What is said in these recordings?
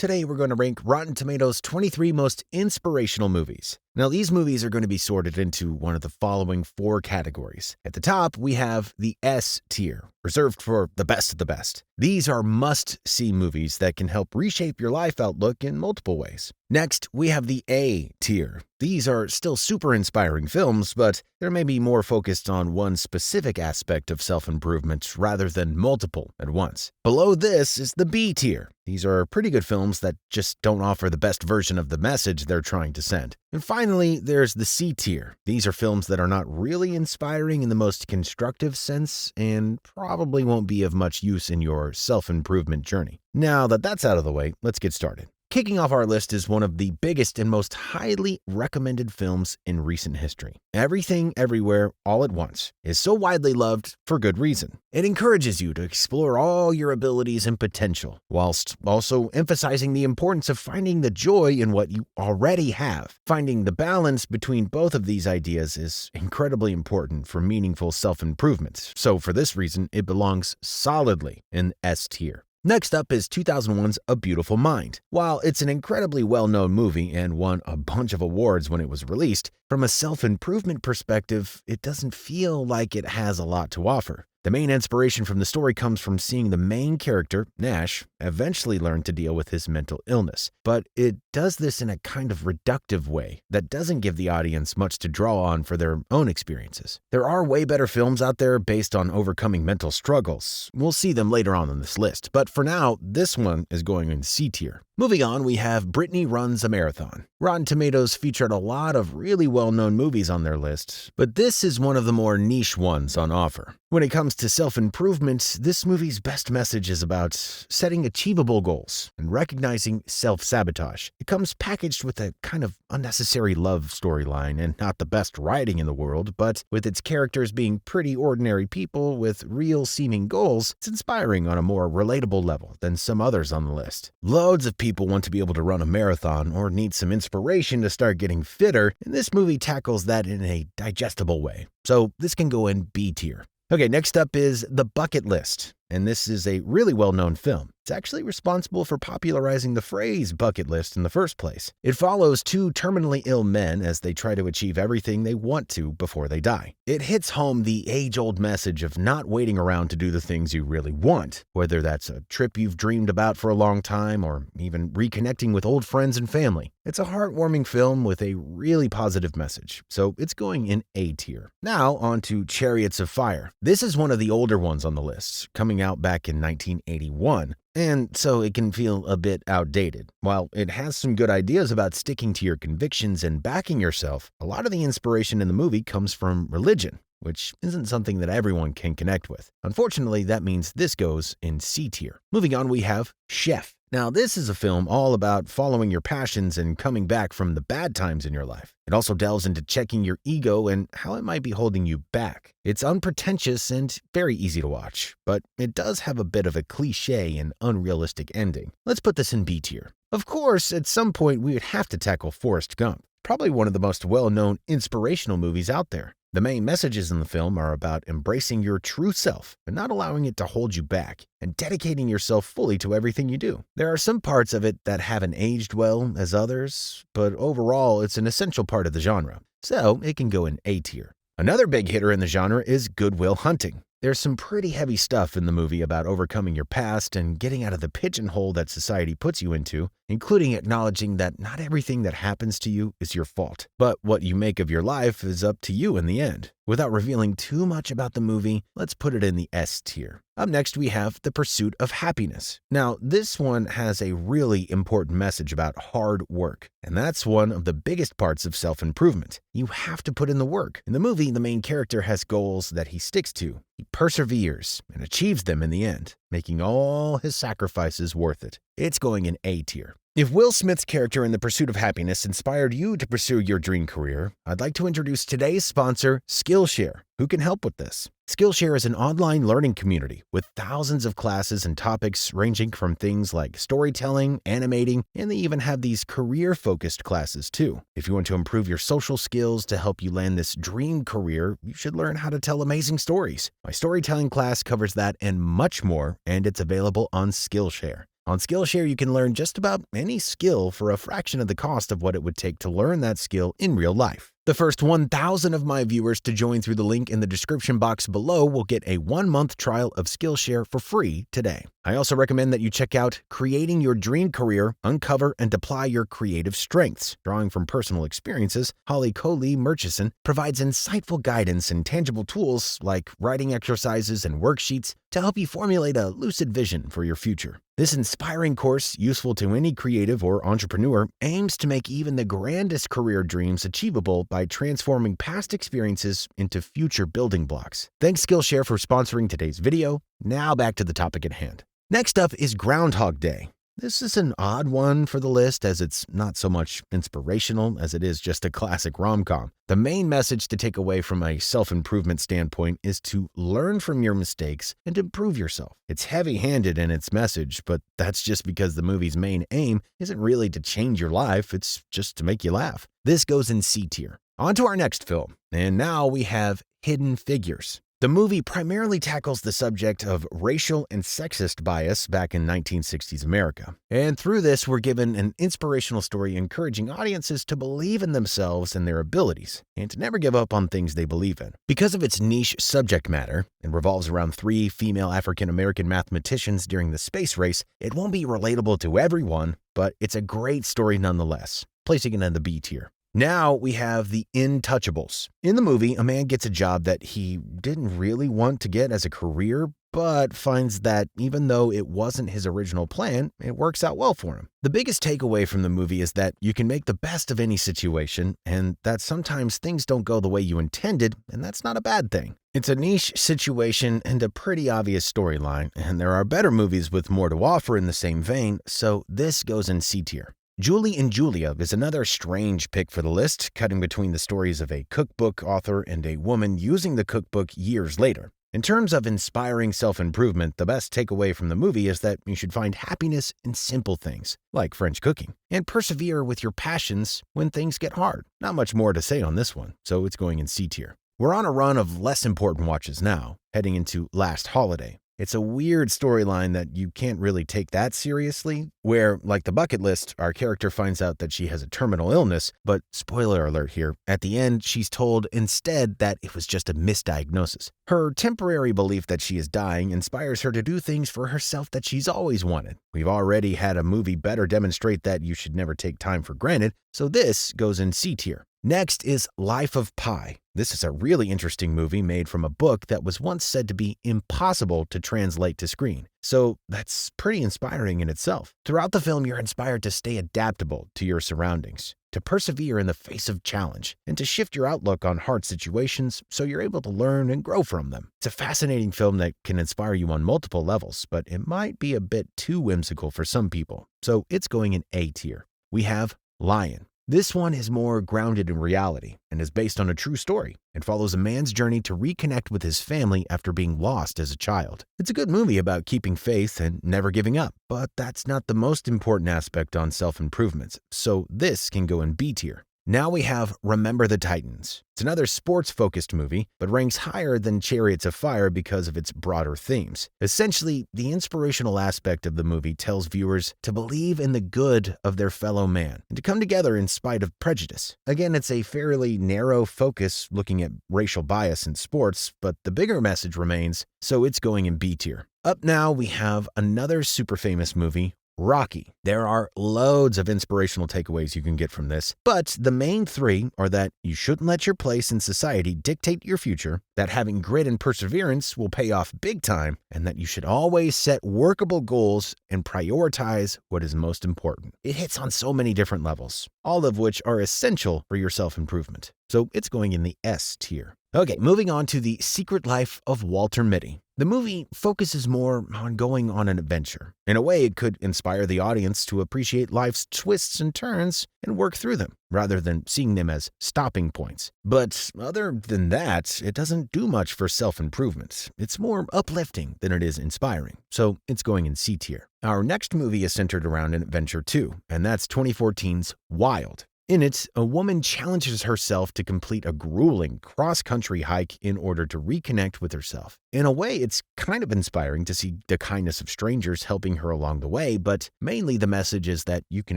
Today we're going to rank Rotten Tomatoes' 23 most inspirational movies. Now these movies are going to be sorted into one of the following 4 categories. At the top we have the S tier, reserved for the best of the best. These are must-see movies that can help reshape your life outlook in multiple ways. Next, we have the A tier. These are still super inspiring films, but they're maybe more focused on one specific aspect of self-improvement rather than multiple at once. Below this is the B tier. These are pretty good films that just don't offer the best version of the message they're trying to send. And finally, there's the C tier. These are films that are not really inspiring in the most constructive sense and probably won't be of much use in your self-improvement journey. Now that that's out of the way, let's get started. Kicking off our list is one of the biggest and most highly recommended films in recent history. Everything, Everywhere, All at Once is so widely loved for good reason. It encourages you to explore all your abilities and potential, whilst also emphasizing the importance of finding the joy in what you already have. Finding the balance between both of these ideas is incredibly important for meaningful self-improvement, so for this reason, it belongs solidly in S tier. Next up is 2001's A Beautiful Mind. While it's an incredibly well-known movie and won a bunch of awards when it was released, from a self-improvement perspective, it doesn't feel like it has a lot to offer. The main inspiration from the story comes from seeing the main character, Nash, eventually learn to deal with his mental illness. But it does this in a kind of reductive way that doesn't give the audience much to draw on for their own experiences. There are way better films out there based on overcoming mental struggles. We'll see them later on this list, but for now, this one is going in C tier. Moving on, we have Brittany Runs a Marathon. Rotten Tomatoes featured a lot of really well-known movies on their list, but this is one of the more niche ones on offer. When it comes to self-improvement, this movie's best message is about setting achievable goals and recognizing self-sabotage. It comes packaged with a kind of unnecessary love storyline and not the best writing in the world, but with its characters being pretty ordinary people with real-seeming goals, it's inspiring on a more relatable level than some others on the list. Loads of people want to be able to run a marathon or need some inspiration to start getting fitter, and this movie tackles that in a digestible way. So this can go in B tier. Okay, next up is The Bucket List, and this is a really well-known film. It's actually responsible for popularizing the phrase bucket list in the first place. It follows 2 terminally ill men as they try to achieve everything they want to before they die. It hits home the age-old message of not waiting around to do the things you really want, whether that's a trip you've dreamed about for a long time or even reconnecting with old friends and family. It's a heartwarming film with a really positive message, so it's going in A tier. Now on to Chariots of Fire. This is one of the older ones on the list, coming out back in 1981. And so it can feel a bit outdated. While it has some good ideas about sticking to your convictions and backing yourself, a lot of the inspiration in the movie comes from religion, which isn't something that everyone can connect with. Unfortunately, that means this goes in C tier. Moving on, we have Chef. Now, this is a film all about following your passions and coming back from the bad times in your life. It also delves into checking your ego and how it might be holding you back. It's unpretentious and very easy to watch, but it does have a bit of a cliche and unrealistic ending. Let's put this in B tier. Of course, at some point we would have to tackle Forrest Gump, probably one of the most well-known inspirational movies out there. The main messages in the film are about embracing your true self and not allowing it to hold you back, and dedicating yourself fully to everything you do. There are some parts of it that haven't aged well as others, but overall it's an essential part of the genre, so it can go in A tier. Another big hitter in the genre is Good Will Hunting. There's some pretty heavy stuff in the movie about overcoming your past and getting out of the pigeonhole that society puts you into, including acknowledging that not everything that happens to you is your fault, but what you make of your life is up to you in the end. Without revealing too much about the movie, let's put it in the S tier. Up next, we have The Pursuit of Happyness. Now, this one has a really important message about hard work, and that's one of the biggest parts of self-improvement. You have to put in the work. In the movie, the main character has goals that he sticks to. He perseveres and achieves them in the end, making all his sacrifices worth it. It's going in A tier. If Will Smith's character in The Pursuit of Happyness inspired you to pursue your dream career, I'd like to introduce today's sponsor, Skillshare, who can help with this. Skillshare is an online learning community with thousands of classes and topics ranging from things like storytelling, animating, and they even have these career-focused classes too. If you want to improve your social skills to help you land this dream career, you should learn how to tell amazing stories. My storytelling class covers that and much more, and it's available on Skillshare. On Skillshare, you can learn just about any skill for a fraction of the cost of what it would take to learn that skill in real life. The first 1,000 of my viewers to join through the link in the description box below will get a 1-month trial of Skillshare for free today. I also recommend that you check out Creating Your Dream Career, Uncover and Apply Your Creative Strengths. Drawing from personal experiences, Holly Coley Murchison provides insightful guidance and tangible tools like writing exercises and worksheets to help you formulate a lucid vision for your future. This inspiring course, useful to any creative or entrepreneur, aims to make even the grandest career dreams achievable by transforming past experiences into future building blocks. Thanks Skillshare for sponsoring today's video. Now back to the topic at hand. Next up is Groundhog Day. This is an odd one for the list as it's not so much inspirational as it is just a classic rom-com. The main message to take away from a self-improvement standpoint is to learn from your mistakes and improve yourself. It's heavy-handed in its message, but that's just because the movie's main aim isn't really to change your life, it's just to make you laugh. This goes in C tier. On to our next film, and now we have Hidden Figures. The movie primarily tackles the subject of racial and sexist bias back in 1960s America. And through this, we're given an inspirational story encouraging audiences to believe in themselves and their abilities, and to never give up on things they believe in. Because of its niche subject matter, and revolves around 3 female African-American mathematicians during the space race, it won't be relatable to everyone, but it's a great story nonetheless, placing it in the B tier. Now we have the Intouchables. In the movie, a man gets a job that he didn't really want to get as a career, but finds that even though it wasn't his original plan, it works out well for him. The biggest takeaway from the movie is that you can make the best of any situation, and that sometimes things don't go the way you intended, and that's not a bad thing. It's a niche situation and a pretty obvious storyline, and there are better movies with more to offer in the same vein, so this goes in C tier. Julie and Julia is another strange pick for the list, cutting between the stories of a cookbook author and a woman using the cookbook years later. In terms of inspiring self-improvement, the best takeaway from the movie is that you should find happiness in simple things, like French cooking, and persevere with your passions when things get hard. Not much more to say on this one, so it's going in C tier. We're on a run of less important watches now, heading into Last Holiday. It's a weird storyline that you can't really take that seriously, where, like the bucket list, our character finds out that she has a terminal illness, but spoiler alert here, at the end she's told instead that it was just a misdiagnosis. Her temporary belief that she is dying inspires her to do things for herself that she's always wanted. We've already had a movie better demonstrate that you should never take time for granted, so this goes in C tier. Next is Life of Pi. This is a really interesting movie made from a book that was once said to be impossible to translate to screen. So that's pretty inspiring in itself. Throughout the film, you're inspired to stay adaptable to your surroundings, to persevere in the face of challenge, and to shift your outlook on hard situations so you're able to learn and grow from them. It's a fascinating film that can inspire you on multiple levels, but it might be a bit too whimsical for some people, so it's going in A tier. We have Lion. This one is more grounded in reality and is based on a true story. It follows a man's journey to reconnect with his family after being lost as a child. It's a good movie about keeping faith and never giving up, but that's not the most important aspect on self-improvement, so this can go in B tier. Now we have Remember the Titans. It's another sports-focused movie, but ranks higher than Chariots of Fire because of its broader themes. Essentially, the inspirational aspect of the movie tells viewers to believe in the good of their fellow man and to come together in spite of prejudice. Again, it's a fairly narrow focus looking at racial bias in sports, but the bigger message remains, so it's going in B tier. Up now, we have another super famous movie, Rocky. There are loads of inspirational takeaways you can get from this, but the main 3 are that you shouldn't let your place in society dictate your future, that having grit and perseverance will pay off big time, and that you should always set workable goals and prioritize what is most important. It hits on so many different levels, all of which are essential for your self-improvement. So it's going in the S tier. Okay, moving on to The Secret Life of Walter Mitty. The movie focuses more on going on an adventure. In a way, it could inspire the audience to appreciate life's twists and turns and work through them, rather than seeing them as stopping points. But other than that, it doesn't do much for self-improvement. It's more uplifting than it is inspiring, so it's going in C tier. Our next movie is centered around an adventure too, and that's 2014's Wild. In it, a woman challenges herself to complete a grueling cross-country hike in order to reconnect with herself. In a way, it's kind of inspiring to see the kindness of strangers helping her along the way, but mainly the message is that you can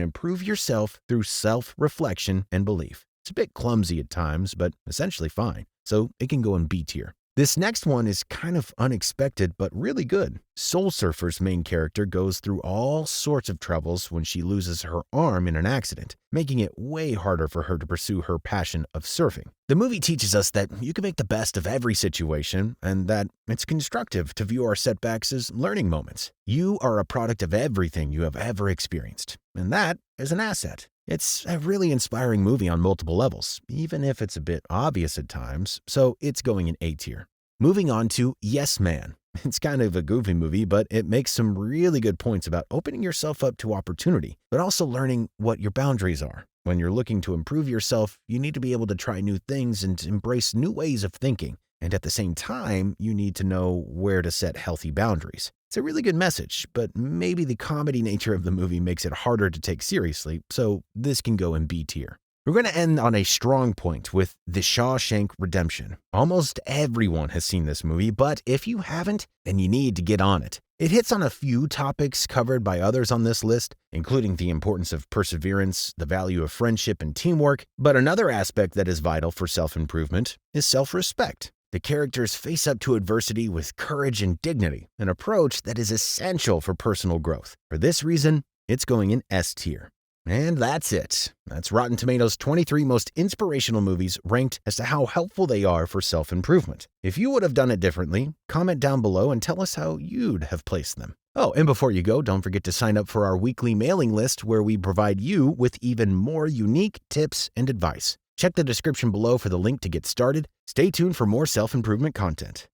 improve yourself through self-reflection and belief. It's a bit clumsy at times, but essentially fine, so it can go in B tier. This next one is kind of unexpected, but really good. Soul Surfer's main character goes through all sorts of troubles when she loses her arm in an accident, making it way harder for her to pursue her passion of surfing. The movie teaches us that you can make the best of every situation and that it's constructive to view our setbacks as learning moments. You are a product of everything you have ever experienced, and that is an asset. It's a really inspiring movie on multiple levels, even if it's a bit obvious at times, so it's going in A tier. Moving on to Yes Man. It's kind of a goofy movie, but it makes some really good points about opening yourself up to opportunity, but also learning what your boundaries are. When you're looking to improve yourself, you need to be able to try new things and embrace new ways of thinking. And at the same time, you need to know where to set healthy boundaries. It's a really good message, but maybe the comedy nature of the movie makes it harder to take seriously, so this can go in B tier. We're going to end on a strong point with The Shawshank Redemption. Almost everyone has seen this movie, but if you haven't, then you need to get on it. It hits on a few topics covered by others on this list, including the importance of perseverance, the value of friendship and teamwork, but another aspect that is vital for self-improvement is self-respect. The characters face up to adversity with courage and dignity, an approach that is essential for personal growth. For this reason, it's going in S tier. And that's it. That's Rotten Tomatoes' 23 most inspirational movies ranked as to how helpful they are for self-improvement. If you would have done it differently, comment down below and tell us how you'd have placed them. Oh, and before you go, don't forget to sign up for our weekly mailing list where we provide you with even more unique tips and advice. Check the description below for the link to get started. Stay tuned for more self-improvement content.